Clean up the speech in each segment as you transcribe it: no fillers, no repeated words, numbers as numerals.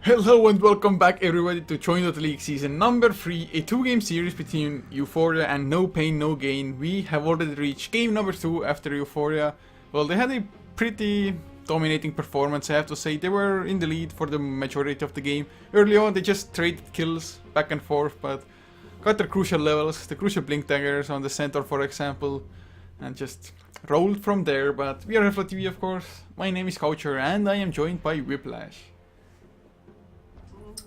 Hello and welcome back everybody to Dota League Season number 3, a 2-game series between Eu4ia and No Pain No Gain. We have already reached game number 2 after Eu4ia. Well, they had a pretty dominating performance, I have to say. They were in the lead for the majority of the game. Early on they just traded kills back and forth, but got their crucial levels, the crucial blink daggers on the center for example, and just rolled from there. But we are HeflaTV, of course. My name is Coucher and I am joined by Whiplash.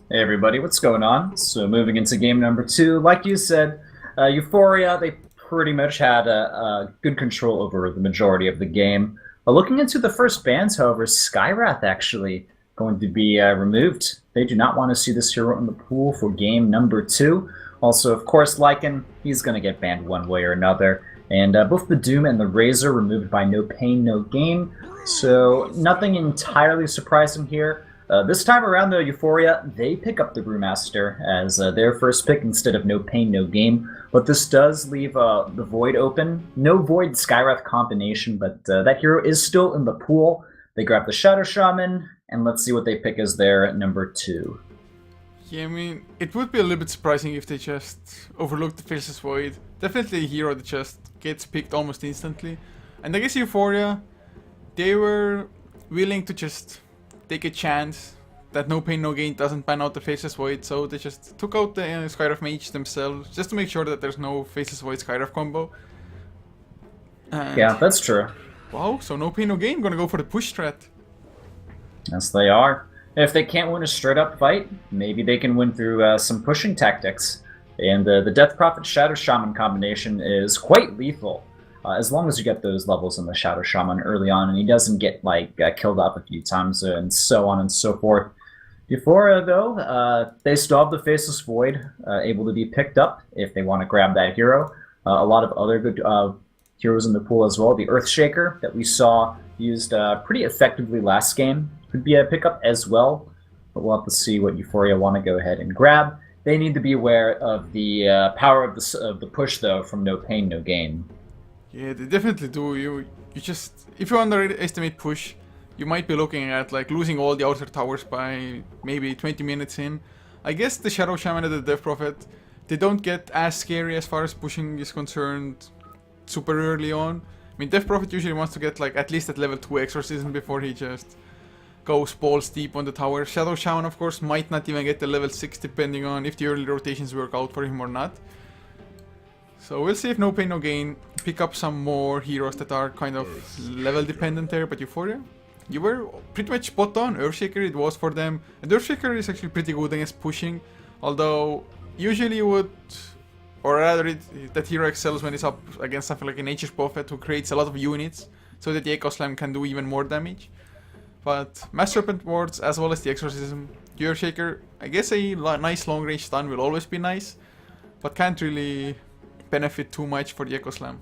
Hey everybody, what's going on? So moving into game number 2, like you said, Eu4ia, they pretty much had a good control over the majority of the game. Looking into the first bans, however, Skywrath actually going to be removed. They do not want to see this hero in the pool for game number 2. Also, of course, Lycan, he's going to get banned one way or another. And both the Doom and the Razor removed by No Pain No Gain. So nothing entirely surprising here. This time around, though, Eu4ia, they pick up the Brewmaster as their first pick instead of No Pain, No Game. But this does leave the Void open. No Void Skywrath combination, but that hero is still in the pool. They grab the Shadow Shaman, and let's see what they pick as their number 2. Yeah, I mean, it would be a little bit surprising if they just overlooked the Faceless Void. Definitely a hero that just gets picked almost instantly. And I guess Eu4ia, they were willing to just take a chance that No Pain No Gain doesn't ban out the Faceless Void, so they just took out the Skywrath Mage themselves, just to make sure that there's no Faceless Void Skywrath combo. And Yeah, that's true. wow, so No Pain No Gain gonna go for the push strat. Yes, they are. If they can't win a straight-up fight, maybe they can win through some pushing tactics. And the Death Prophet Shadow Shaman combination is quite lethal. As long as you get those levels in the Shadow Shaman early on, and he doesn't get killed up a few times, and so on and so forth. Eu4ia, though, they still have the Faceless Void able to be picked up if they want to grab that hero. A lot of other good heroes in the pool as well. The Earthshaker that we saw used pretty effectively last game could be a pickup as well, but we'll have to see what Eu4ia want to go ahead and grab. They need to be aware of the power of the push, though, from No Pain No Gain. Yeah, they definitely do. You just, if you underestimate push, you might be looking at like losing all the outer towers by maybe 20 minutes in. I guess the Shadow Shaman and the Death Prophet, they don't get as scary as far as pushing is concerned super early on. I mean, Death Prophet usually wants to get like at least at level 2 Exorcism before he just goes balls deep on the tower. Shadow Shaman, of course, might not even get the level 6 depending on if the early rotations work out for him or not. So we'll see if No Pain No Gain pick up some more heroes that are kind of level dependent there, but Eu4ia, you were pretty much spot on. Earthshaker, it was for them. And Earthshaker is actually pretty good against pushing, although usually you would, or rather that hero excels when it's up against something like a Nature's Prophet who creates a lot of units so that the Echo Slam can do even more damage. But Mass Serpent Wards as well as the Exorcism, Earthshaker, I guess a nice long range stun will always be nice, but can't really benefit too much for the Echo Slam.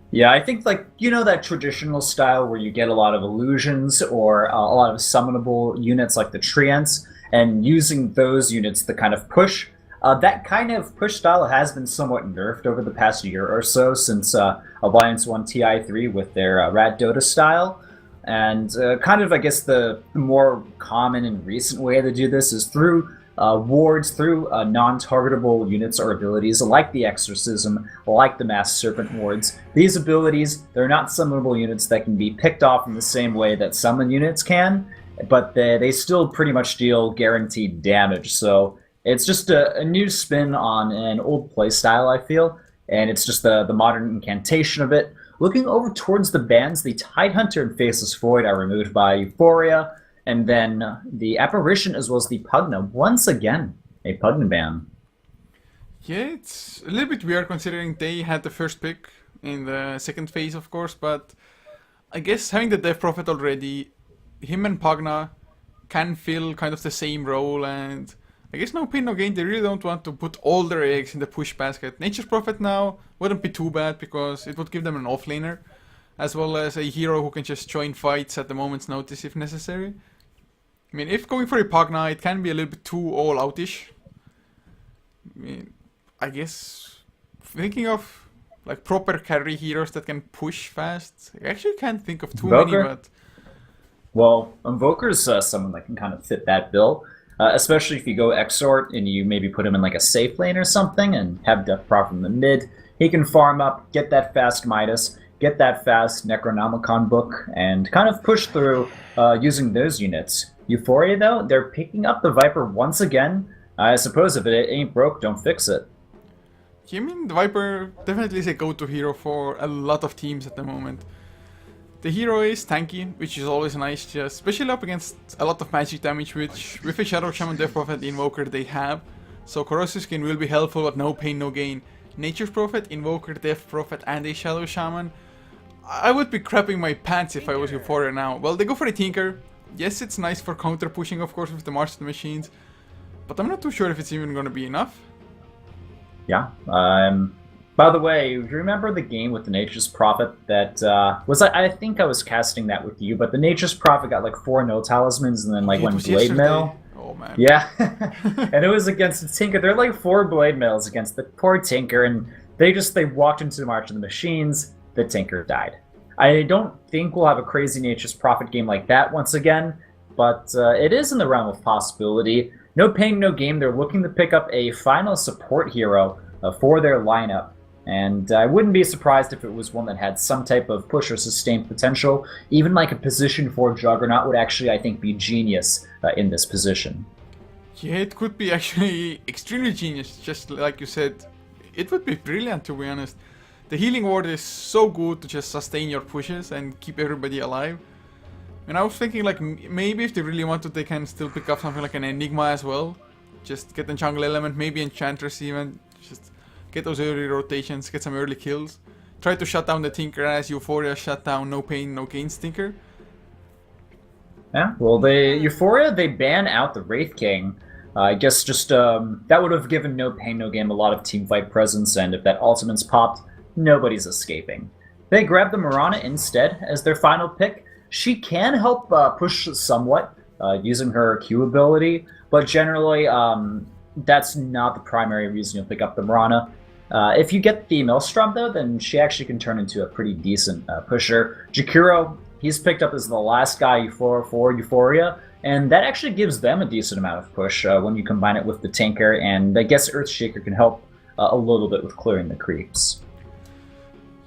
Yeah, I think that traditional style where you get a lot of illusions or a lot of summonable units like the Treants, and using those units to kind of push. That kind of push style has been somewhat nerfed over the past year or so since Alliance 1 TI3 with their Rad Dota style. And kind of, I guess, the more common and recent way to do this is through wards, through non-targetable units or abilities like the Exorcism, like the Mass Serpent wards. These abilities, they're not summonable units that can be picked off in the same way that summon units can, but they still pretty much deal guaranteed damage. So it's just a new spin on an old playstyle, I feel, and it's just the modern incantation of it. Looking over towards the bans, the Tidehunter and Faceless Void are removed by Eu4ia, and then the Apparition as well as the Pugna, once again, a Pugna ban. Yeah, it's a little bit weird considering they had the first pick in the second phase, of course, but I guess having the Death Prophet already, him and Pugna can fill kind of the same role, and I guess No Pain No Gain, they really don't want to put all their eggs in the push basket. Nature's Prophet now wouldn't be too bad because it would give them an offlaner, as well as a hero who can just join fights at the moment's notice if necessary. I mean, if going for a Pugna, it can be a little bit too all-out-ish. I mean, I guess thinking of like proper carry heroes that can push fast, I actually can't think of too many, Invoker? but Well, Invoker's someone that can kind of fit that bill, especially if you go Exort and you maybe put him in like a safe lane or something and have Death Prophet in the mid. He can farm up, get that fast Midas, get that fast Necronomicon book, and kind of push through using those units. Eu4ia, though, they're picking up the Viper once again. I suppose if it ain't broke, don't fix it. I mean, the Viper definitely is a go-to hero for a lot of teams at the moment. The hero is tanky, which is always nice, just especially up against a lot of magic damage, which with a Shadow Shaman, Death Prophet, Invoker they have. So Corrosive Skin will be helpful, but no pain, no gain. Nature's Prophet, Invoker, Death Prophet, and a Shadow Shaman. I would be crapping my pants if I was Eu4ia now. Well, they go for a Tinker. Yes, it's nice for counter pushing, of course, with the March of the Machines, but I'm not too sure if it's even gonna be enough. Yeah. By the way, you remember the game with the Nature's Prophet that was I think I was casting that with you, but the Nature's Prophet got like 4 no talismans and then like one blade mail. Oh man. Yeah. And it was against the Tinker. There are like 4 blade mails against the poor Tinker, and they walked into the March of the Machines. The Tinker died. I don't think we'll have a crazy Nature's Prophet game like that once again, but it is in the realm of possibility. No pain, no gain. They're looking to pick up a final support hero for their lineup. And I wouldn't be surprised if it was one that had some type of push or sustained potential. Even like a position for Juggernaut would actually, I think, be genius in this position. Yeah, it could be actually extremely genius, just like you said. It would be brilliant, to be honest. The healing ward is so good to just sustain your pushes and keep everybody alive. And I was thinking like maybe if they really wanted, they can still pick up something like an Enigma as well. Just get the jungle element, maybe Enchantress even. Just get those early rotations, get some early kills. Try to shut down the Tinker as Eu4ia shut down No Pain, No Gain Tinker. Yeah, well, Eu4ia, they ban out the Wraith King. I guess just that would have given No Pain, No Gain a lot of teamfight presence, and if that ultimate's popped, nobody's escaping. They grab the Mirana instead as their final pick. She can help push somewhat using her Q ability, but generally that's not the primary reason you'll pick up the Mirana. If you get the Maelstrom, though, then she actually can turn into a pretty decent pusher. Jakiro, he's picked up as the last guy for Eu4ia, and that actually gives them a decent amount of push when you combine it with the Tinker, and I guess Earthshaker can help a little bit with clearing the creeps.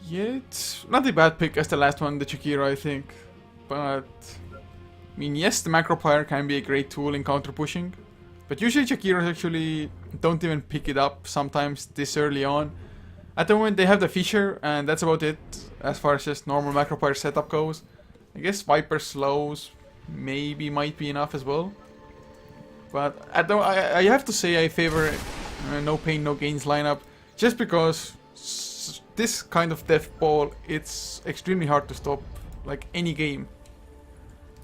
Yeah, it's not a bad pick as the last one, the Jakiro, I think. But, I mean, yes, the Macro Player can be a great tool in counter pushing. But usually Jakiros actually don't even pick it up sometimes this early on. At the moment they have the Fisher, and that's about it as far as just normal Macro Player setup goes. I guess Viper slows maybe might be enough as well. But I have to say I favor No Pain, No Gains lineup just because this kind of death ball, it's extremely hard to stop, like any game.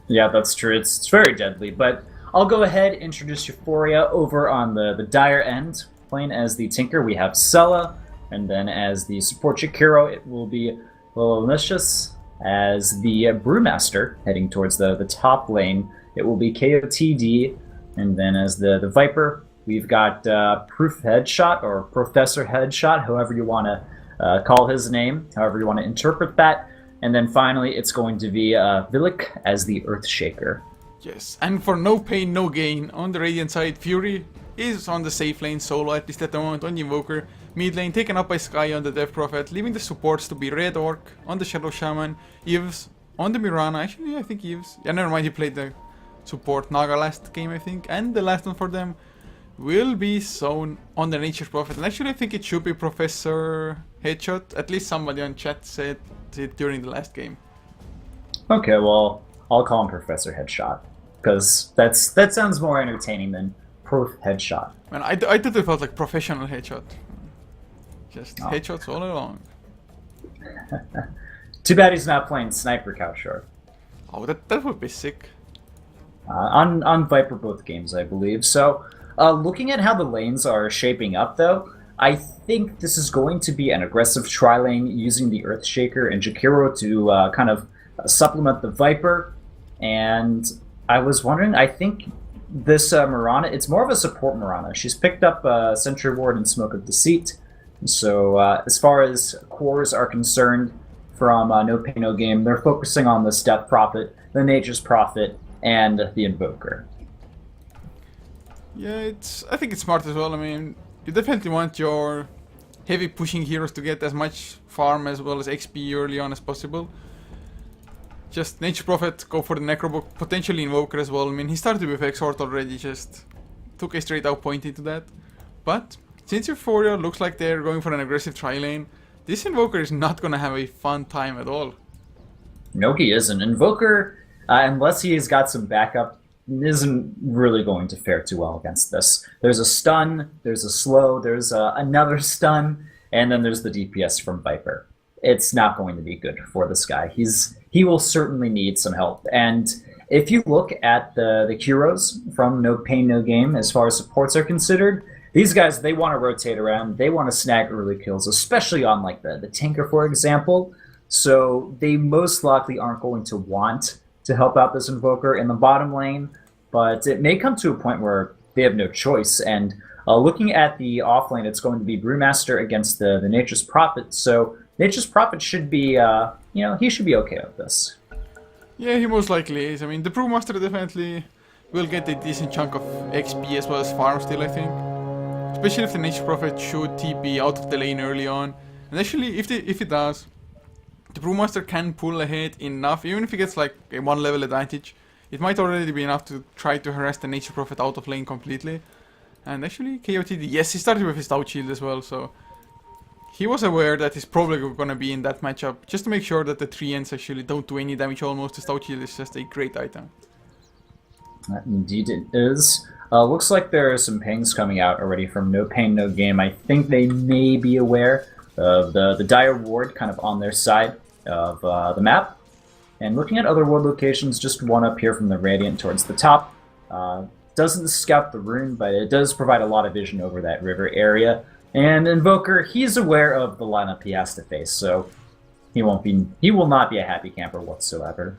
Yeah, that's true. It's very deadly, but I'll go ahead and introduce Eu4ia over on the dire end. Playing as the Tinker, we have Sella, and then as the support Jakiro, it will be Lilicious. As the Brewmaster, heading towards the top lane, it will be KOTD, and then as the Viper, we've got Proof Headshot, or Professor Headshot, however you want to call his name, however you want to interpret that. And then finally, it's going to be Vilik as the Earthshaker. Yes, and for No Pain, No Gain, on the Radiant side, Fury is on the safe lane solo, at least at the moment, on the Invoker. Mid lane taken up by Sky on the Death Prophet, leaving the supports to be Red Orc on the Shadow Shaman, Yves on the Mirana. Actually, I think Yves. Yeah, never mind, he played the support Naga last game, I think. And the last one for them will be Zone on the Nature's Prophet. And actually, I think it should be Professor Headshot. At least somebody on chat said it during the last game. Okay, well, I'll call him Professor Headshot, because that sounds more entertaining than Prof Headshot. Man, I thought it felt like Professional Headshot. Just headshots all along. Too bad he's not playing Sniper Cowshore. Oh, that would be sick. On Viper both games, I believe. So, looking at how the lanes are shaping up, though, I think this is going to be an aggressive tri-lane using the Earthshaker and Jakiro to kind of supplement the Viper. And I was wondering, I think this Mirana, it's more of a support Mirana. She's picked up Sentry Ward and Smoke of Deceit. So as far as cores are concerned, from No Pain No Game. They're focusing on this Death Prophet, the Nature's Prophet, and the Invoker. Yeah, I think it's smart as well. I mean, you definitely want your heavy pushing heroes to get as much farm as well as XP early on as possible. Just Nature Prophet, go for the Necrobook, potentially Invoker as well. I mean, he started with Exhort already, just took a straight out point into that. But since Eu4ia looks like they're going for an aggressive tri-lane, this Invoker is not gonna have a fun time at all. No, he isn't. Invoker, unless he has got some backup, isn't really going to fare too well against this. There's a stun, there's a slow, there's another stun, and then there's the DPS from Viper. It's not going to be good for this guy. He will certainly need some help. And if you look at the heroes from No Pain No Game, as far as supports are considered, these guys, they want to rotate around, they want to snag early kills, especially on like the tanker, for example. So they most likely aren't going to want to help out this Invoker in the bottom lane, but it may come to a point where they have no choice. And looking at the off lane, it's going to be Brewmaster against the Nature's Prophet. So Nature's Prophet should be, he should be okay with this. Yeah, he most likely is. I mean, the Brewmaster definitely will get a decent chunk of XP as well as farm still, I think. Especially if the Nature Prophet should TP out of the lane early on. And actually, if it does, the Brewmaster can pull ahead enough, even if he gets like a 1 level advantage. It might already be enough to try to harass the Nature Prophet out of lane completely. And actually, KOTD, yes, he started with his Stout Shield as well, so he was aware that he's probably going to be in that matchup, just to make sure that the 3Ns actually don't do any damage almost. The Stout Shield is just a great item. Indeed it is. Looks like there are some pings coming out already from No Pain No Game. I think they may be aware of the Dire Ward kind of on their side of the map. And looking at other ward locations, just one up here from the Radiant towards the top. Doesn't scout the rune, but it does provide a lot of vision over that river area. And Invoker, he's aware of the lineup he has to face, so he will not be a happy camper whatsoever.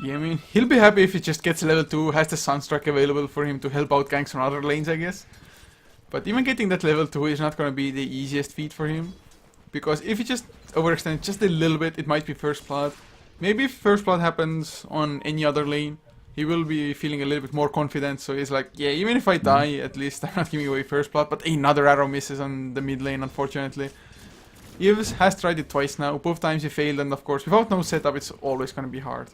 Yeah, I mean, he'll be happy if he just gets level 2, has the Sunstrike available for him to help out ganks on other lanes, I guess. But even getting that level 2 is not going to be the easiest feat for him. Because if he just overextends just a little bit, it might be First Blood. Maybe if First Blood happens on any other lane, he will be feeling a little bit more confident. So he's like, yeah, even if I die, at least I'm not giving away First Blood. But another arrow misses on the mid lane, unfortunately. Yves has tried it twice now. Both times he failed, and of course, without no setup, it's always going to be hard.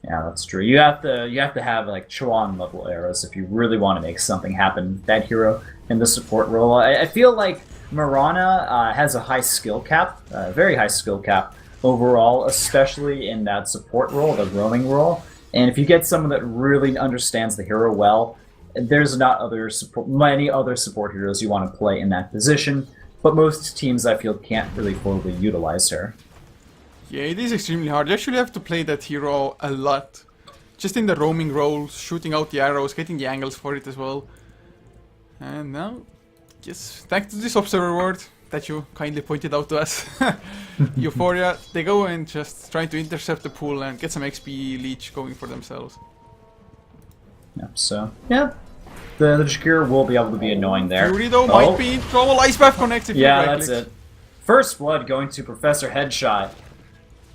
Yeah, that's true. You have to have like Chuan level arrows if you really want to make something happen. That hero in the support role. I feel like Mirana has a high skill cap, very high skill cap overall, especially in that support role, the roaming role. And if you get someone that really understands the hero well, there's not many other support heroes you want to play in that position. But most teams, I feel, can't really fully utilize her. Yeah, it is extremely hard. You actually have to play that hero a lot. Just in the roaming roles, shooting out the arrows, getting the angles for it as well. And now, yes, thanks to this observer word that you kindly pointed out to us. Eu4ia, they go and just try to intercept the pool and get some XP leech going for themselves. Yep, so, yeah. The Jakir will be able to be annoying there. Fury though might be in trouble. Ice Bath connects if yeah, that's it. First blood going to Professor Headshot.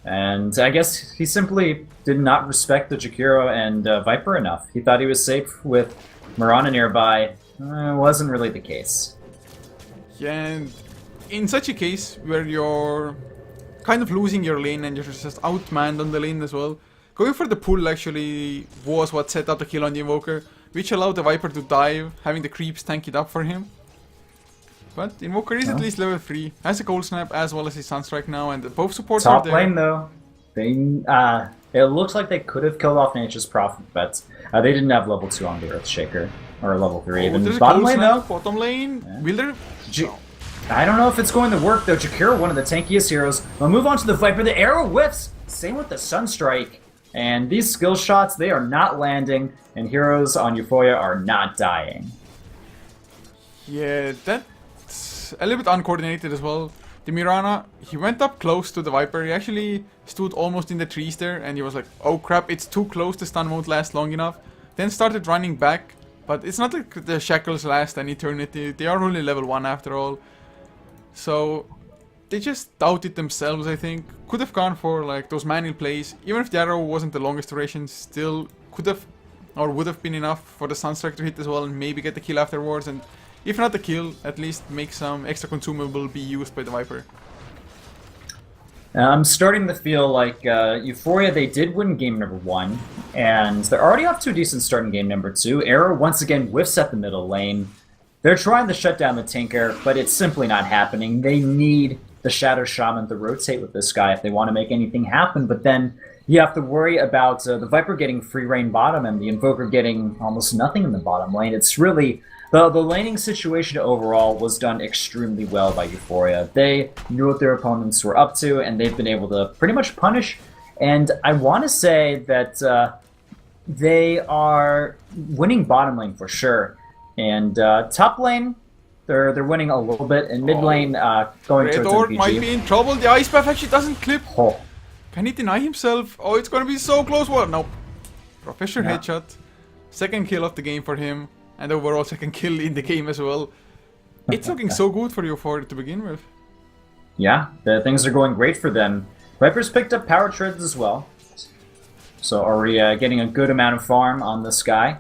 And I guess he simply did not respect the Jakiro and Viper enough. He thought he was safe with Mirana nearby. Wasn't really the case. Yeah, and in such a case where you're kind of losing your lane and you're just outmanned on the lane as well, going for the pull actually was what set up the kill on the Invoker, which allowed the Viper to dive, having the creeps tank it up for him. But Invoker is at least level 3, has a Cold Snap as well as his Sunstrike now, and both supports are there. Top lane though, it looks like they could have killed off Nature's Prophet, but they didn't have level 2 on the Earthshaker, or level 3 even. There's Bottom a lane snap, though? bottom lane, will there? I don't know if it's going to work though. Jakiro, one of the tankiest heroes. We'll move on to the Viper. The arrow whiffs. Same with the Sunstrike. And these skill shots, they are not landing, and heroes on Eu4ia are not dying. Yeah, that's a little bit uncoordinated as well. The Mirana, he went up close to the Viper. He actually stood almost in the trees there, and he was like, oh crap, it's too close, the stun won't last long enough. Then started running back, but it's not like the shackles last an eternity. They are only level 1 after all. So they just doubted themselves, I think. Could have gone for like those manual plays. Even if the arrow wasn't the longest duration, still could have or would have been enough for the Sunstrike to hit as well and maybe get the kill afterwards. And if not the kill, at least make some extra consumable be used by the Viper. I'm starting to feel like Eu4ia, they did win game number 1, and they're already off to a decent start in game number 2. Arrow once again whiffs at the middle lane. They're trying to shut down the Tinker, but it's simply not happening. They need the Shadow Shaman to rotate with this guy if they want to make anything happen, but then you have to worry about the Viper getting free reign bottom and the Invoker getting almost nothing in the bottom lane. It's really... The laning situation overall was done extremely well by Eu4ia. They knew what their opponents were up to, and they've been able to pretty much punish. And I want to say that they are winning bottom lane for sure. And top lane, they're winning a little bit. And mid lane, going towards NPNG. Might be in trouble. The Ice Path actually doesn't clip. Oh. Can he deny himself? Oh, it's going to be so close. Well, nope. Professor headshot. Second kill of the game for him. And overall second kill in the game as well. It's looking so good for Eu4ia to begin with. Yeah, things are going great for them. Viper's picked up power treads as well. So already getting a good amount of farm on this guy.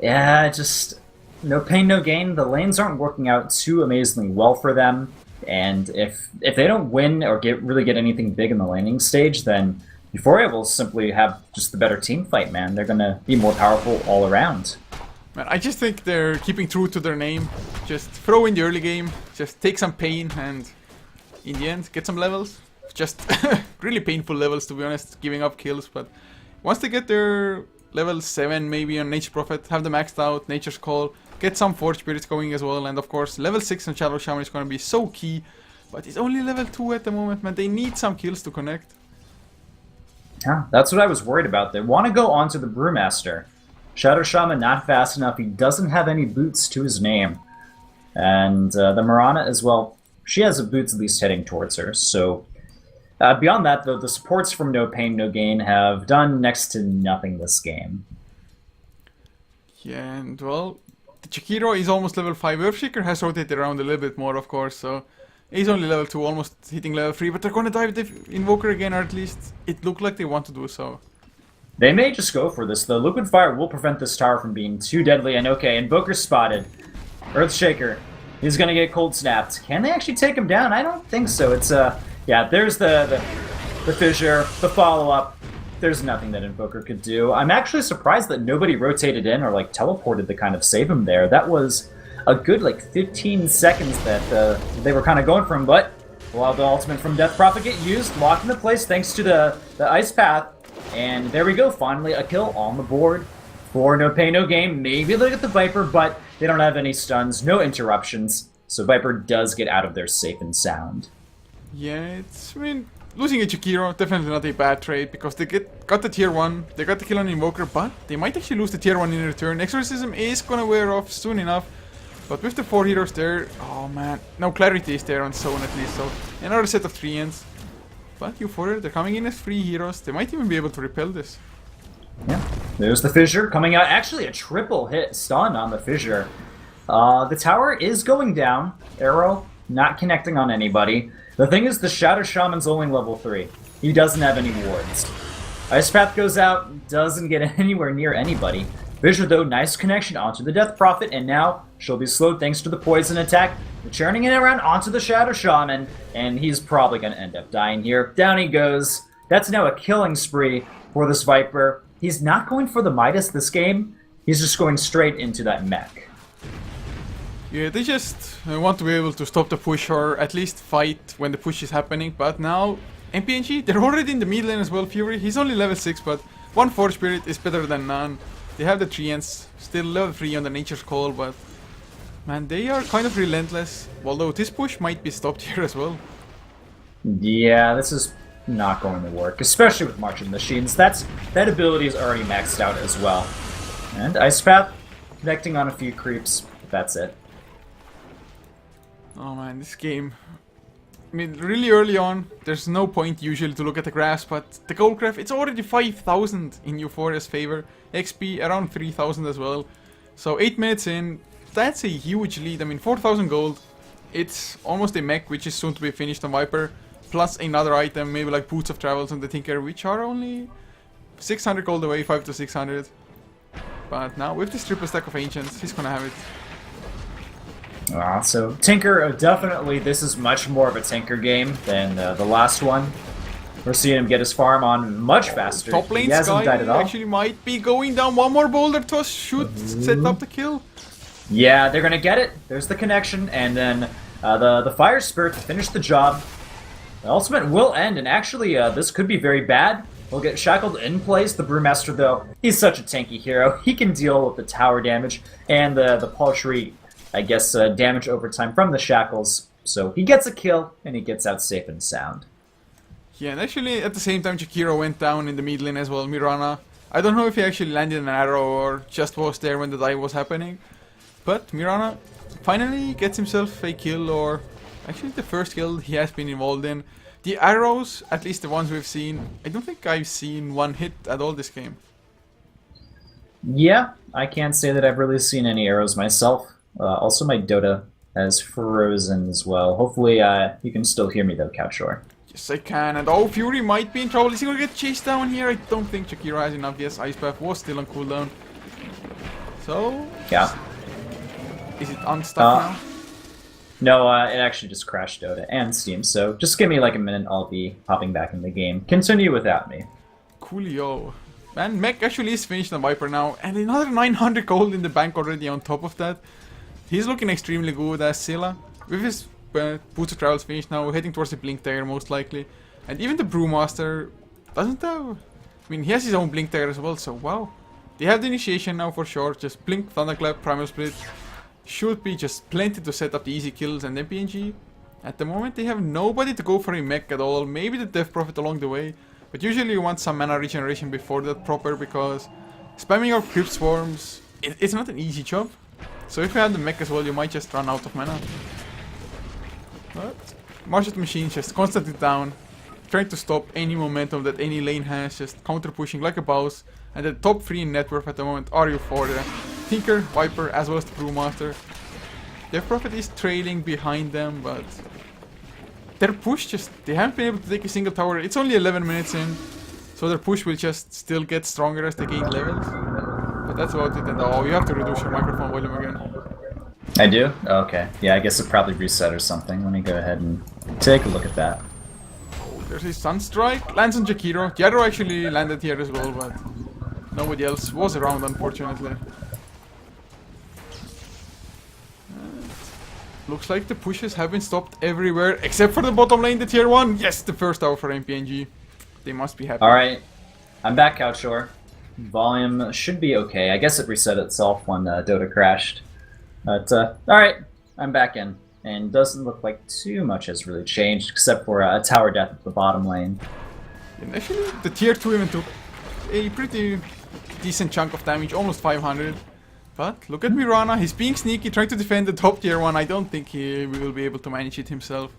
Yeah, just no pain, no gain. The lanes aren't working out too amazingly well for them. And if they don't win or really get anything big in the laning stage, then Eu4ia will simply have just the better team fight, man. They're going to be more powerful all around. Man, I just think they're keeping true to their name. Just throw in the early game, just take some pain, and in the end, get some levels. Just really painful levels, to be honest, giving up kills. But once they get their level 7 maybe on Nature Prophet, have them maxed out, Nature's Call, get some Forge Spirits going as well. And of course, level 6 on Shadow Shaman is going to be so key. But it's only level 2 at the moment, man. They need some kills to connect. Yeah, that's what I was worried about. They want to go on to the Brewmaster. Shadow Shaman not fast enough. He doesn't have any boots to his name. And the Mirana as well, she has a boots at least heading towards her. So beyond that, though, the supports from No Pain, No Gain have done next to nothing this game. Yeah, and well, the Chikiro is almost level 5. Earthshaker has rotated around a little bit more, of course, so he's only level 2, almost hitting level 3. But they're going to dive the Invoker again, or at least it looked like they want to do so. They may just go for this. The Liquid Fire will prevent this tower from being too deadly. And okay, Invoker's spotted. Earthshaker. He's gonna get cold snapped. Can they actually take him down? I don't think so. It's yeah, there's the fissure, the follow-up. There's nothing that Invoker could do. I'm actually surprised that nobody rotated in or like teleported to kind of save him there. That was a good like 15 seconds that they were kind of going for him, but while the ultimate from Death Prophet get used, locked into place thanks to the Ice Path. And there we go, finally a kill on the board for No Pain, No Gain. Maybe they'll get the Viper, but they don't have any stuns, no interruptions. So Viper does get out of there safe and sound. Yeah, I mean, losing a Chikiro, definitely not a bad trade, because they got the tier 1, they got the kill on Invoker, but they might actually lose the tier 1 in return. Exorcism is gonna wear off soon enough, but with the 4 heroes there, oh man, no Clarity is there on Zone at least, so another set of 3 ends. But Eu4ia, they're coming in as 3 heroes. They might even be able to repel this. Yeah, there's the Fissure coming out. Actually, a triple hit stun on the Fissure. The tower is going down. Arrow not connecting on anybody. The thing is, the Shadow Shaman's only level 3. He doesn't have any wards. Ice Path goes out, doesn't get anywhere near anybody. Fissure, though, nice connection onto the Death Prophet, and now she'll be slowed thanks to the poison attack. Churning it around onto the Shadow Shaman, and he's probably going to end up dying here. Down he goes. That's now a killing spree for this Viper. He's not going for the Midas this game. He's just going straight into that mech. Yeah, they just want to be able to stop the push or at least fight when the push is happening. But now, NPNG, they're already in the mid lane as well. Fury, he's only level 6, but 1 Forge Spirit is better than none. They have the Treants, still level 3 on the Nature's Call, but man, they are kind of relentless, although this push might be stopped here as well. Yeah, this is not going to work, especially with Marching Machines. That ability is already maxed out as well. And Ice Path connecting on a few creeps, but that's it. Oh man, this game... I mean, really early on, there's no point usually to look at the graphs, but the gold graph, it's already 5,000 in Eu4ia's favor. XP around 3,000 as well. So 8 minutes in, that's a huge lead. I mean, 4,000 gold, it's almost a mech which is soon to be finished on Viper, plus another item, maybe like Boots of Travels on the Tinker, which are only 600 gold away, 5 to 600. But now with this triple stack of Ancients, he's gonna have it. So Tinker, definitely this is much more of a Tinker game than the last one. We're seeing him get his farm on much faster. Top lane Sky actually might be going down. One more boulder toss should set up the kill. Yeah, they're gonna get it. There's the connection, and then the Fire Spirit to finish the job. The ultimate will end, and actually this could be very bad. We'll get shackled in place. The Brewmaster, though, he's such a tanky hero. He can deal with the tower damage and the paltry, I guess, damage over time from the shackles. So he gets a kill, and he gets out safe and sound. Yeah, and actually at the same time Jakiro went down in the mid lane as well, Mirana. I don't know if he actually landed an arrow or just was there when the dive was happening. But Mirana finally gets himself a kill, or actually the first kill he has been involved in. The arrows, at least the ones we've seen, I don't think I've seen one hit at all this game. Yeah, I can't say that I've really seen any arrows myself. Also my Dota has frozen as well. Hopefully you can still hear me though, Couchshore. Yes, I can, and oh, Fury might be in trouble. Is he gonna get chased down here? I don't think Jakiro has enough. Yes, Ice Path was still on cooldown. So... yeah. Is it unstuck now? No, it actually just crashed Dota and Steam, so just give me like a minute, I'll be hopping back in the game. Continue without me. Coolio. Man, Mech actually is finished on Viper now, and another 900 gold in the bank already on top of that. He's looking extremely good as Scylla. With his Boots of Travels finished now, heading towards the Blink Dagger most likely. And even the Brewmaster doesn't have... I mean, he has his own Blink Dagger as well, so wow. They have the initiation now for sure, just Blink, Thunderclap, Primal Split. Should be just plenty to set up the easy kills, and NPNG. At the moment they have nobody to go for a mech at all, maybe the Death Prophet along the way. But usually you want some mana regeneration before that proper, because spamming your Crypt Swarms, it's not an easy job. So if you have the mech as well, you might just run out of mana. But March of the Machine just constantly down, trying to stop any momentum that any lane has, just counter pushing like a boss. And the top 3 in net worth at the moment are Eu4ia, Tinker, Viper, as well as the Brewmaster. Their Prophet is trailing behind them, but their push they haven't been able to take a single tower. It's only 11 minutes in, so their push will just still get stronger as they gain levels. But that's about it. And oh, you have to reduce your microphone volume again. I do? Okay. Yeah, I guess it probably reset or something. Let me go ahead and take a look at that. Oh, there's a Sunstrike. Lands on Jakiro. Jaro actually landed here as well, but nobody else was around, unfortunately. Looks like the pushes have been stopped everywhere, except for the bottom lane, the tier 1. Yes, the first tower for NPNG. They must be happy. Alright, I'm back, Couchshore. Volume should be okay. I guess it reset itself when Dota crashed. But, alright, I'm back in. And doesn't look like too much has really changed, except for a tower death at the bottom lane. And actually, the tier 2 even took a pretty decent chunk of damage, almost 500. But look at Mirana, he's being sneaky, trying to defend the top tier 1. I don't think he will be able to manage it himself.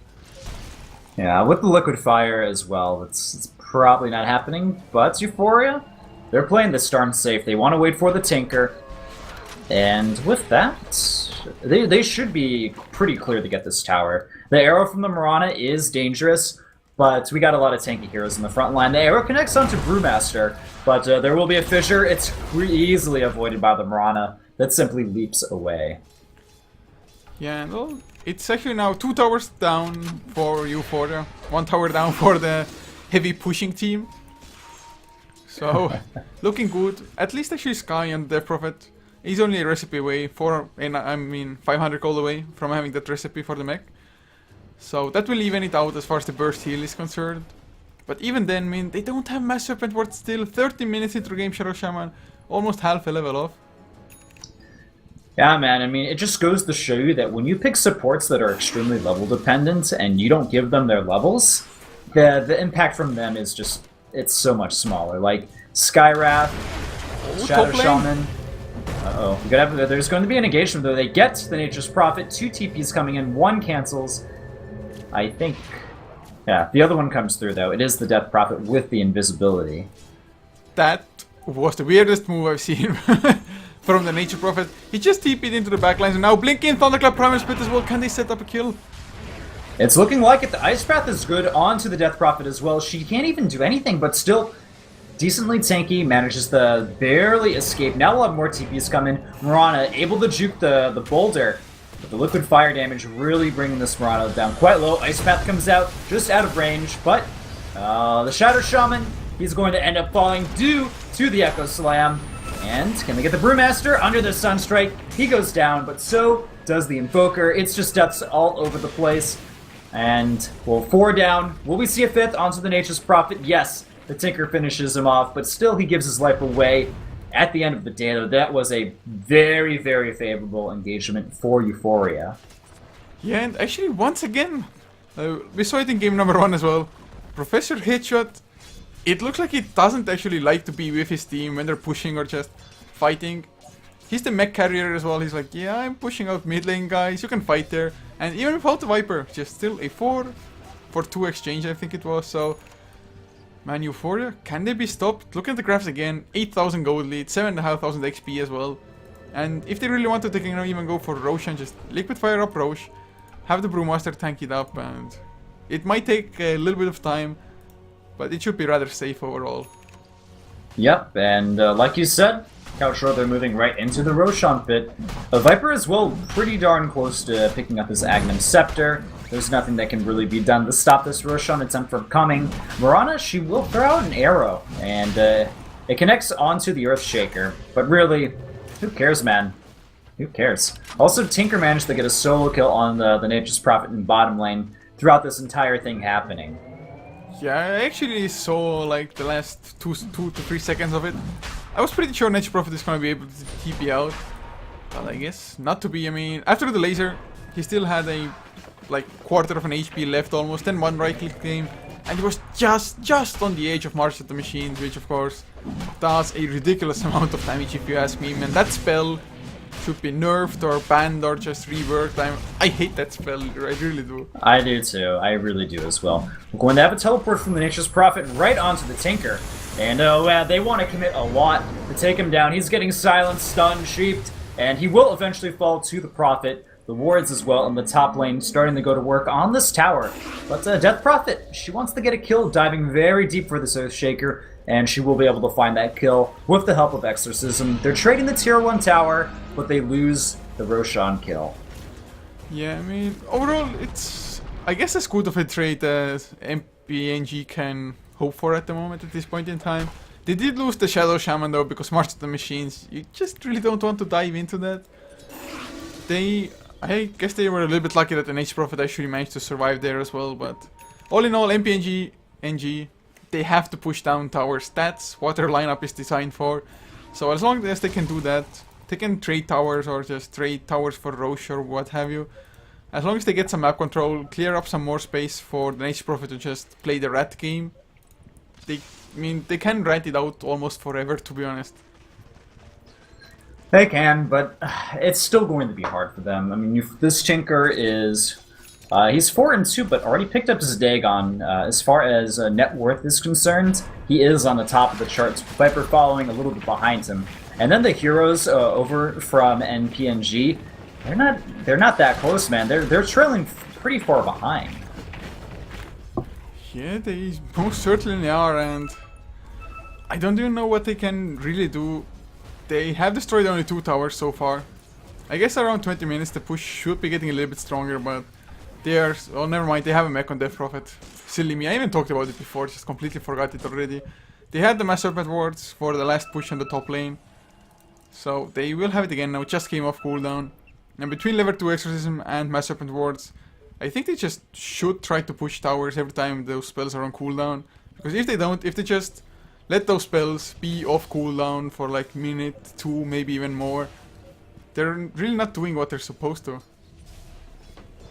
Yeah, with the Liquid Fire as well, it's probably not happening. But Eu4ia, they're playing this darn safe. They want to wait for the Tinker. And with that, they should be pretty clear to get this tower. The arrow from the Mirana is dangerous, but we got a lot of tanky heroes in the front line. The arrow connects onto Brewmaster, but there will be a fissure. It's easily avoided by the Mirana. That simply leaps away. Yeah, well, it's actually now 2 towers down for Eu4ia, 1 tower down for the heavy pushing team. So, looking good. At least actually Sky and Death Prophet, he's only a recipe away, 500 gold away from having that recipe for the mech. So that will even it out as far as the burst heal is concerned. But even then, I mean, they don't have Mass Serpent Ward still, 30 minutes into game Shadow Shaman, almost half a level off. Yeah, man, I mean, it just goes to show you that when you pick supports that are extremely level dependent and you don't give them their levels, the impact from them is just, it's so much smaller. Like, Skywrath, Shadow Shaman. Uh-oh. There's going to be an engagement, though. They get the Nature's Prophet, 2 TPs coming in, 1 cancels. I think... yeah, the other one comes through, though. It is the Death Prophet with the invisibility. That was the weirdest move I've seen from the Nature Prophet. He just TP'd into the backlines, and now Blinking Thunderclap Primal Split as well. Can they set up a kill? It's looking like it. The Ice Path is good onto the Death Prophet as well. She can't even do anything, but still decently tanky. Manages to barely escape. Now we'll have more TPs coming. Mirana able to juke the boulder. But the liquid fire damage really bringing this Mirana down quite low. Ice Path comes out just out of range, but the Shadow Shaman, he's going to end up falling due to the Echo Slam. And can they get the Brewmaster under the Sunstrike? He goes down, but so does the Invoker. It's just deaths all over the place. And, well, 4 down. Will we see a 5th onto the Nature's Prophet? Yes, the Tinker finishes him off, but still he gives his life away. At the end of the day, though, that was a very, very favorable engagement for Eu4ia. Yeah, and actually, once again, we saw it in game number 1 as well. Professor Headshot, it looks like he doesn't actually like to be with his team when they're pushing or just fighting. He's the mech carrier as well. He's like, yeah, I'm pushing out mid lane, guys. You can fight there. And even without the Viper, just still a 4 for 2 exchange, I think it was. So, man, Eu4ia, can they be stopped? Look at the graphs again. 8,000 gold lead, 7,500 XP as well. And if they really want to, they can even go for Roche and just liquid fire up Roche. Have the Brewmaster tank it up, and it might take a little bit of time, but it should be rather safe overall. Yep, and like you said, Couch Row, they're moving right into the Roshan pit. Viper as well, pretty darn close to picking up his Agnum Scepter. There's nothing that can really be done to stop this Roshan attempt from coming. Mirana, she will throw out an arrow, and it connects onto the Earthshaker. But really, who cares, man? Who cares? Also, Tinker managed to get a solo kill on the Nature's Prophet in bottom lane throughout this entire thing happening. Yeah, I actually saw like the last 2 to 3 seconds of it. I was pretty sure Nature Prophet is going to be able to TP out, but I guess not to be. I mean, after the laser, he still had a like quarter of an HP left almost, then 1 right click game, and he was just on the edge of March of the Machines, which of course does a ridiculous amount of damage if you ask me. Man, that spell should be nerfed or banned or just reworked. I hate that spell, I really do. I do too, I really do as well. We're going to have a teleport from the Nature's Prophet right onto the Tinker. And they want to commit a lot to take him down. He's getting silenced, stunned, sheeped, and he will eventually fall to the Prophet. The wards as well in the top lane starting to go to work on this tower. But Death Prophet, she wants to get a kill, diving very deep for this Earthshaker, and she will be able to find that kill with the help of Exorcism. They're trading the tier 1 tower, but they lose the Roshan kill. Yeah, I mean, overall, it's, I guess, as good of a trade as NPNG can hope for at the moment at this point in time. They did lose the Shadow Shaman though, because March of the Machines, you just really don't want to dive into that. I guess they were a little bit lucky that the Nature Prophet actually managed to survive there as well, but all in all, NPNG, NG, they have to push down towers. That's what their lineup is designed for. So as long as they can do that, they can trade towers or just trade towers for Roche or what have you. As long as they get some map control, clear up some more space for the Nature Prophet to just play the rat game, they can rat it out almost forever, to be honest. They can, but it's still going to be hard for them. I mean, this Tinker is... he's 4-2, but already picked up his Dagon. As far as net worth is concerned, he is on the top of the charts. Viper following a little bit behind him. And then the heroes over from NPNG, they're not that close, man. They're trailing pretty far behind. Yeah, they most certainly are, and I don't even know what they can really do. They have destroyed only 2 towers so far. I guess around 20 minutes the push should be getting a little bit stronger, but they are... oh, never mind, they have a mech on Death Prophet. Silly me, I even talked about it before, just completely forgot it already. They had the Mass Serpent wards for the last push on the top lane. So they will have it again now, it just came off cooldown. And between level 2 Exorcism and Mass Serpent wards, I think they just should try to push towers every time those spells are on cooldown. Because if they don't, if they just let those spells be off cooldown for like minute, 2, maybe even more, they're really not doing what they're supposed to.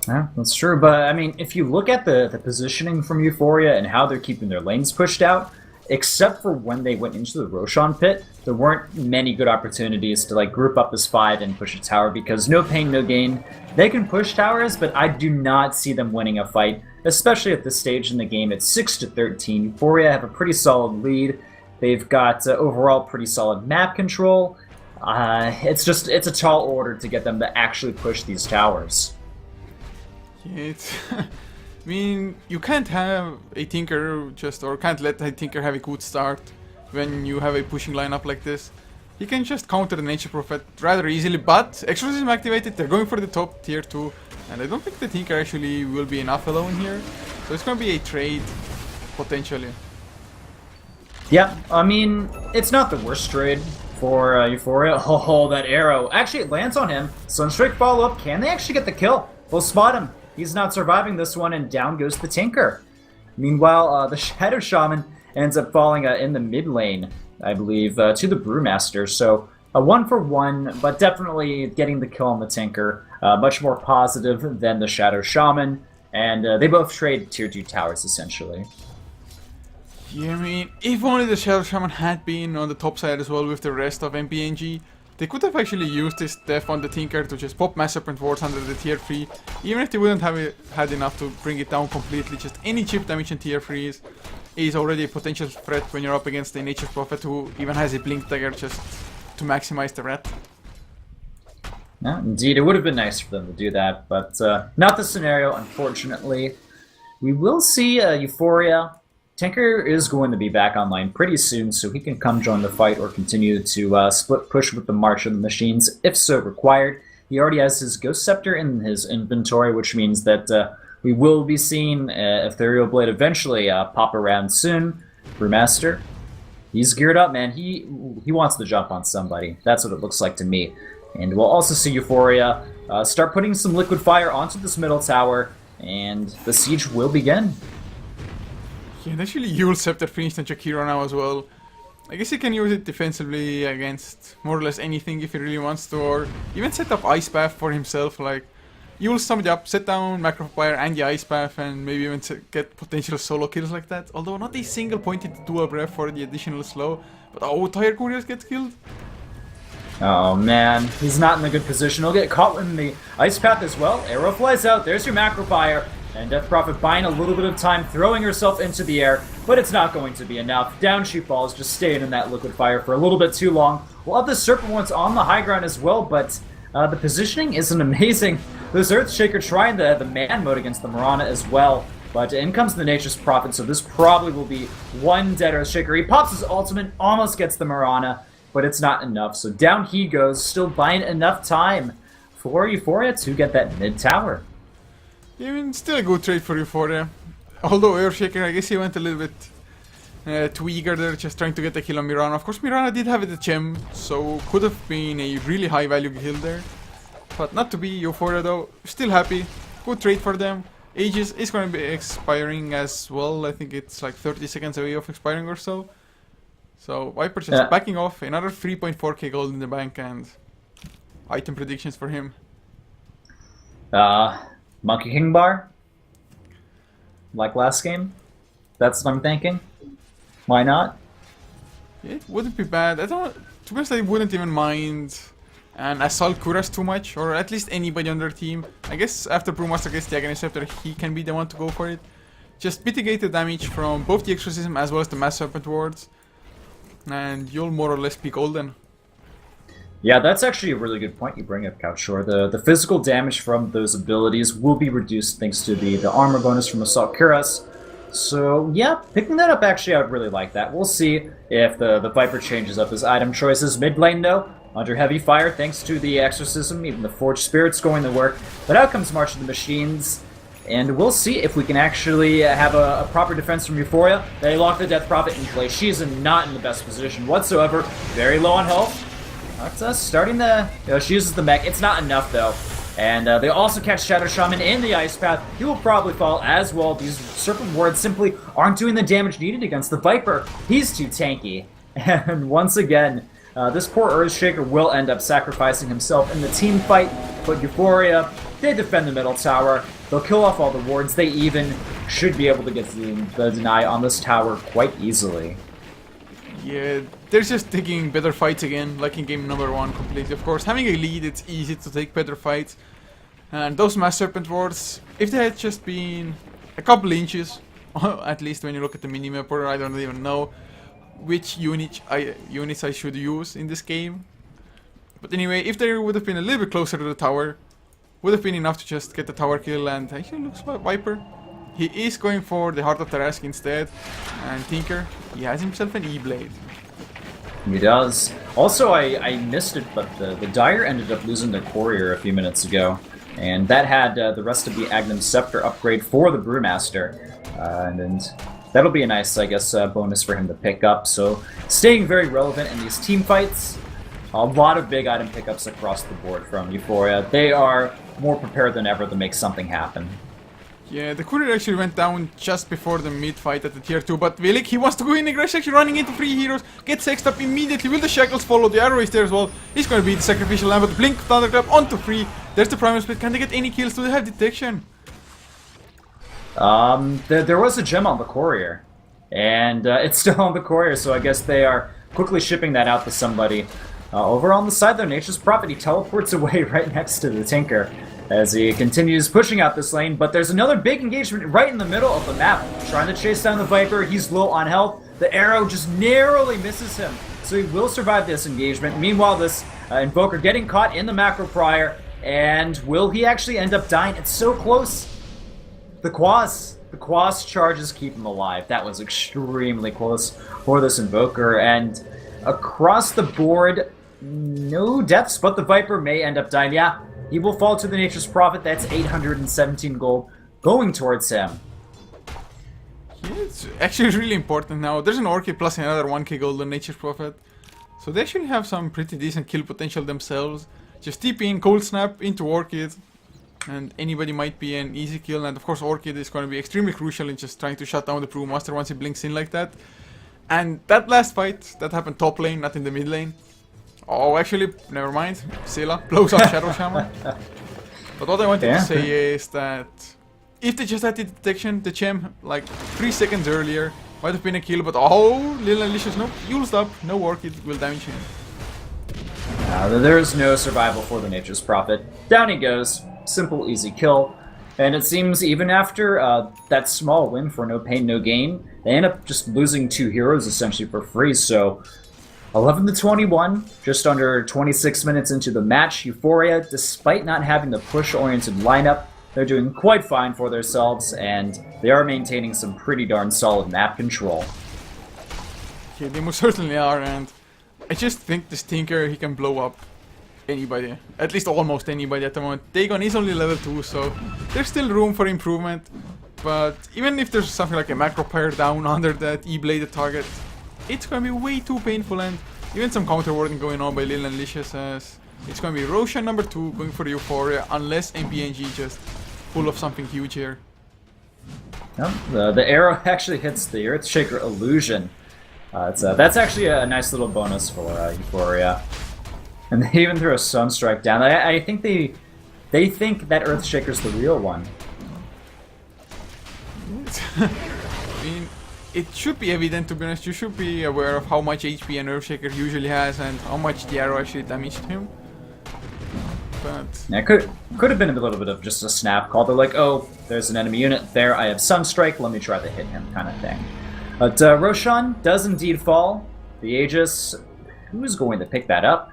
Yeah, that's true, but I mean, if you look at the positioning from Eu4ia and how they're keeping their lanes pushed out, except for when they went into the Roshan pit, there weren't many good opportunities to like group up as 5 and push a tower, because no pain, no gain. They can push towers, but I do not see them winning a fight, especially at this stage in the game. It's 6-13. Eu4ia have a pretty solid lead. They've got overall pretty solid map control. it's a tall order to get them to actually push these towers. Yeah, it's I mean, you can't have a Tinker or can't let a Tinker have a good start when you have a pushing lineup like this. He can just counter the Nature Prophet rather easily, but Exorcism activated, they're going for the top tier 2, and I don't think the Tinker actually will be enough alone here, so it's gonna be a trade, potentially. Yeah, I mean, it's not the worst trade for Eu4ia. Oh, that arrow. Actually, it lands on him. Sunstrike follow-up. Can they actually get the kill? They'll spot him. He's not surviving this one, and down goes the Tinker. Meanwhile, the Shadow Shaman ends up falling in the mid lane, I believe, to the Brewmaster. So, a 1-for-1, but definitely getting the kill on the Tinker. Much more positive than the Shadow Shaman. And they both trade tier 2 towers, essentially. Yeah, I mean, if only the Shadow Shaman had been on the top side as well with the rest of NPNG, they could have actually used this death on the Tinker to just pop Mass Serpent Wards under the tier 3, even if they wouldn't have had enough to bring it down completely. Just any chip damage in tier 3 is already a potential threat when you're up against a Nature Prophet who even has a Blink Dagger just to maximize the ret. Yeah, indeed, it would have been nice for them to do that, but not the scenario, unfortunately. We will see Eu4ia. Tinker is going to be back online pretty soon, so he can come join the fight or continue to split push with the March of the Machines, if so required. He already has his Ghost Scepter in his inventory, which means that we will be seeing Ethereal Blade eventually pop around soon. Brewmaster, he's geared up, man. He wants to jump on somebody. That's what it looks like to me. And we'll also see Eu4ia start putting some Liquid Fire onto this middle tower, and the siege will begin. Yeah, and actually Kiilstofte finished on Jakiro now as well. I guess he can use it defensively against more or less anything if he really wants to, or even set up Ice Path for himself, like Yule somebody up, set down Macro Fire and the Ice Path, and maybe even get potential solo kills like that. Although not a single pointed dual breath for the additional slow, but oh, Tire Couriers gets killed. Oh man, he's not in a good position. He'll get caught in the Ice Path as well. Arrow flies out, there's your Macro Fire. And Death Prophet buying a little bit of time, throwing herself into the air, but it's not going to be enough. Down she falls, just staying in that Liquid Fire for a little bit too long. We'll have the Serpent Ones on the high ground as well, but the positioning isn't amazing. There's Earthshaker trying the man mode against the Mirana as well, but in comes the Nature's Prophet, so this probably will be one dead Earthshaker. He pops his ultimate, almost gets the Mirana, but it's not enough, so down he goes, still buying enough time for Eu4ia to get that mid tower. Yeah, I mean, still a good trade for Eu4ia. Although Earthshaker, I guess he went a little bit too eager there, just trying to get the kill on Mirana. Of course, Mirana did have the gem, so could have been a really high value kill there. But not to be. Eu4ia though, still happy. Good trade for them. Aegis is going to be expiring as well. I think it's like 30 seconds away of expiring or so. So Viper just backing off. Another 3.4k gold in the bank and item predictions for him. Monkey King bar? Like last game? That's what I'm thinking. Why not? It wouldn't be bad. To be honest, I wouldn't even mind an Assault Kuras too much, or at least anybody on their team. I guess after Brewmaster gets the Agony Scepter, he can be the one to go for it. Just mitigate the damage from both the Exorcism as well as the Mass Serpent Wards, and you'll more or less be golden. Yeah, that's actually a really good point you bring up, Couchshore. The physical damage from those abilities will be reduced thanks to the armor bonus from Assault Kuras. So yeah, picking that up actually I would really like that. We'll see if the Viper changes up his item choices. Mid lane though, under heavy fire thanks to the Exorcism, even the Forged Spirit's going to work. But out comes March of the Machines, and we'll see if we can actually have a proper defense from Eu4ia. They lock the Death Prophet in place. She's not in the best position whatsoever. Very low on health. That's starting the... she uses the mech. It's not enough, though. And they also catch Shadow Shaman in the Ice Path. He will probably fall as well. These Serpent Wards simply aren't doing the damage needed against the Viper. He's too tanky. And once again, this poor Earthshaker will end up sacrificing himself in the team fight. But Eu4ia, they defend the middle tower. They'll kill off all the wards. They even should be able to get the deny on this tower quite easily. Yeah, they're just taking better fights again, like in game number 1 completely. Of course, having a lead, it's easy to take better fights. And those Mass Serpent Wards, if they had just been a couple inches, at least when you look at the minimap, or I don't even know which units I should use in this game. But anyway, if they would have been a little bit closer to the tower, would have been enough to just get the tower kill. And actually looks like Viper. He is going for the Heart of Tarask instead. And Tinker, he has himself an E-Blade. He does. Also, I missed it, but the Dire ended up losing their Courier a few minutes ago. And that had the rest of the Agnum Scepter upgrade for the Brewmaster. And that'll be a nice, I guess, bonus for him to pick up. So, staying very relevant in these team fights. A lot of big item pickups across the board from Eu4ia. They are more prepared than ever to make something happen. Yeah, the Courier actually went down just before the mid-fight at the tier 2, but Velik, he wants to go in aggressive, actually running into 3 heroes, gets sexed up immediately, will the Shackles follow, the arrow is there as well, he's gonna be the Sacrificial Lamb, but Blink, Thunderclap onto 3, there's the Primal Split, can they get any kills, do they have detection? There was a gem on the Courier, and it's still on the Courier, so I guess they are quickly shipping that out to somebody. Over on the side though, Nature's Prophet, he teleports away right next to the Tinker as he continues pushing out this lane, but there's another big engagement right in the middle of the map, trying to chase down the Viper. He's low on health. The arrow just narrowly misses him, so he will survive this engagement. Meanwhile, this Invoker getting caught in the Macro Prior, and will he actually end up dying? It's so close. The Quas charges keep him alive. That was extremely close for this Invoker, and across the board, no deaths, but the Viper may end up dying. Yeah, he will fall to the Nature's Prophet. That's 817 gold going towards him. Yeah, it's actually really important now. There's an Orchid plus another 1k gold on Nature's Prophet. So they actually have some pretty decent kill potential themselves. Just TP in, Cold Snap into Orchid. And anybody might be an easy kill. And of course Orchid is going to be extremely crucial in just trying to shut down the Brewmaster once he blinks in like that. And that last fight, that happened top lane, not in the mid lane. Oh, actually, never mind. Scylla blows up Shadow Shaman. But what I wanted to say is that if they just had the detection, the gem, like 3 seconds earlier, might have been a kill. But oh, Lil Alicious, no, Kiilstofte, no Orchid will damage him. There is no survival for the Nature's Prophet. Down he goes. Simple, easy kill. And it seems even after that small win for no pain, no gain, they end up just losing 2 heroes essentially for free. So 11-21, just under 26 minutes into the match. Eu4ia, despite not having the push-oriented lineup, they're doing quite fine for themselves, and they are maintaining some pretty darn solid map control. Yeah, they most certainly are, and I just think this Tinker, he can blow up anybody. At least almost anybody at the moment. Dagon is only level 2, so there's still room for improvement. But even if there's something like a Macro Pyre down under that E-bladed target, it's gonna be way too painful, and even some counter warding going on by Lil and Licious as it's gonna be Roshan number 2 going for Eu4ia unless NPNG just pull off something huge here. The arrow actually hits the Earthshaker illusion. That's actually a nice little bonus for Eu4ia. And they even throw a Sunstrike down. I think they think that Earthshaker's the real one. I mean, it should be evident, to be honest. You should be aware of how much HP an Earthshaker usually has and how much the arrow actually damaged him. But yeah, could have been a little bit of just a snap call. They're like, oh, there's an enemy unit there. I have Sunstrike. Let me try to hit him, kind of thing. But Roshan does indeed fall. The Aegis. Who's going to pick that up?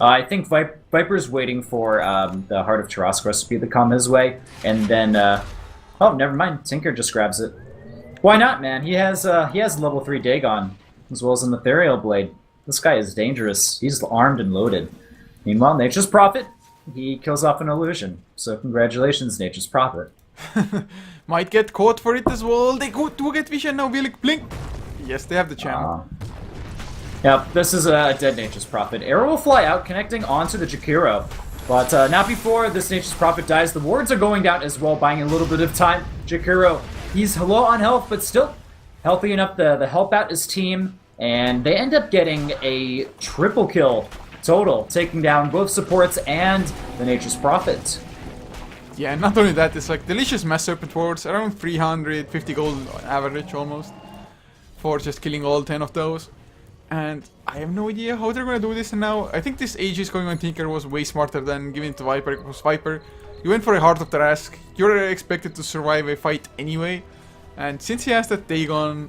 I think Viper's waiting for the Heart of Tarask recipe to come his way, and then oh, never mind. Tinker just grabs it. Why not, man? He has level 3 Dagon as well as an Ethereal Blade. This guy is dangerous. He's armed and loaded. Meanwhile, Nature's Prophet, he kills off an illusion. So congratulations, Nature's Prophet. Might get caught for it as well. They do get vision now. Will blink. Yes, they have the channel. Yeah, this is a dead Nature's Prophet. Arrow will fly out, connecting onto the Jakiro. But not before this Nature's Prophet dies. The wards are going down as well, buying a little bit of time. Jakiro, he's low on health, but still healthy enough to help out his team. And they end up getting a triple kill total, taking down both supports and the Nature's Prophet. Yeah, not only that, it's like delicious Mass Serpent wards, around 350 gold average almost, for just killing all 10 of those. And I have no idea how they're gonna do this now. I think this Aegis going on Tinker was way smarter than giving it to Viper, because Viper, you went for a Heart of Tarask, you're expected to survive a fight anyway. And since he has that Dagon,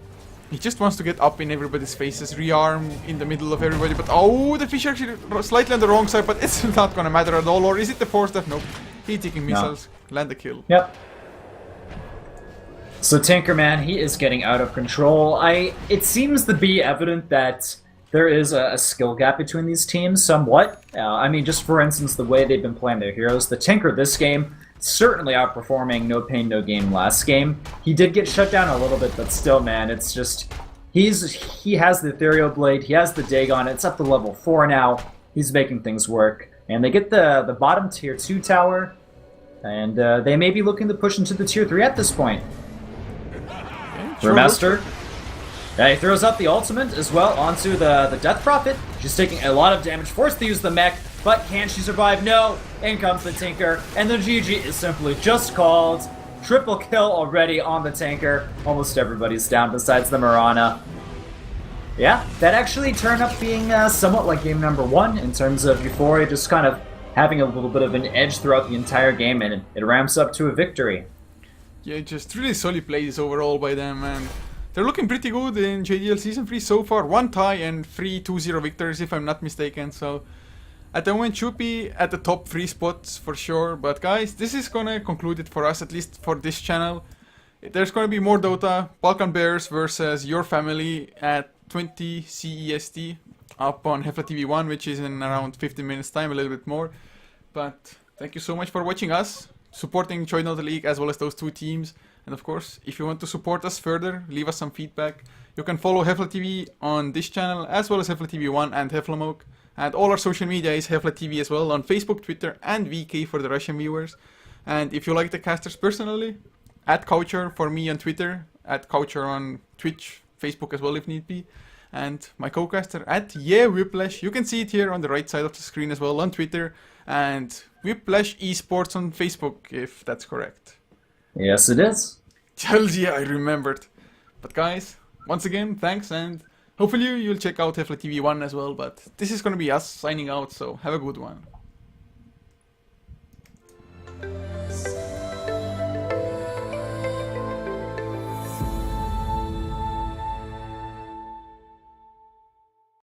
He just wants to get up in everybody's faces, rearm in the middle of everybody, but oh, the fish actually slightly on the wrong side, but it's not gonna matter at all. Or is it the force def? Nope. He taking missiles, land the kill. Yep. So Tinkerman, he is getting out of control. It seems to be evident that there is a skill gap between these teams somewhat. I mean, just for instance, the way they've been playing their heroes. The Tinker this game, certainly outperforming No Pain No Gain last game. He did get shut down a little bit, but still, man, it's just... He has the Ethereal Blade, he has the Dagon, it's up to level 4 now. He's making things work. And they get the bottom tier 2 tower, and they may be looking to push into the tier 3 at this point. Brewmaster. Yeah, he throws out the ultimate as well onto the Death Prophet. She's taking a lot of damage, forced to use the mech, but can she survive? No! In comes the Tinker, and the GG is simply just called. Triple kill already on the Tinker. Almost everybody's down besides the Mirana. Yeah, that actually turned up being somewhat like game number 1 in terms of Eu4ia just kind of having a little bit of an edge throughout the entire game, and it ramps up to a victory. Yeah, just really solid plays overall by them, and they're looking pretty good in JDL Season 3 so far. 1 tie and 3 2-0 victories if I'm not mistaken, so at the moment should be at the top 3 spots for sure. But guys, this is gonna conclude it for us, at least for this channel. There's gonna be more Dota, Balkan Bears versus Your Family at 20 CEST up on HeflaTV 1, which is in around 15 minutes time, a little bit more. But thank you so much for watching us, supporting Choi Dota League as well as those 2 teams. And of course, if you want to support us further, leave us some feedback. You can follow HeflaTV on this channel as well as HeflaTV 1 and Heflamoke. And all our social media is HeflaTV as well on Facebook, Twitter and VK for the Russian viewers. And if you like the casters personally, @Coucher for me on Twitter, @Coucher on Twitch, Facebook as well if need be. And my co-caster @Whiplash. You can see it here on the right side of the screen as well on Twitter. And Whiplash Esports on Facebook, if that's correct. Yes, it is. Chelsea, I remembered. But guys, once again, thanks, and hopefully you'll check out HeflaTV 1 as well. But this is gonna be us signing out, so have a good one.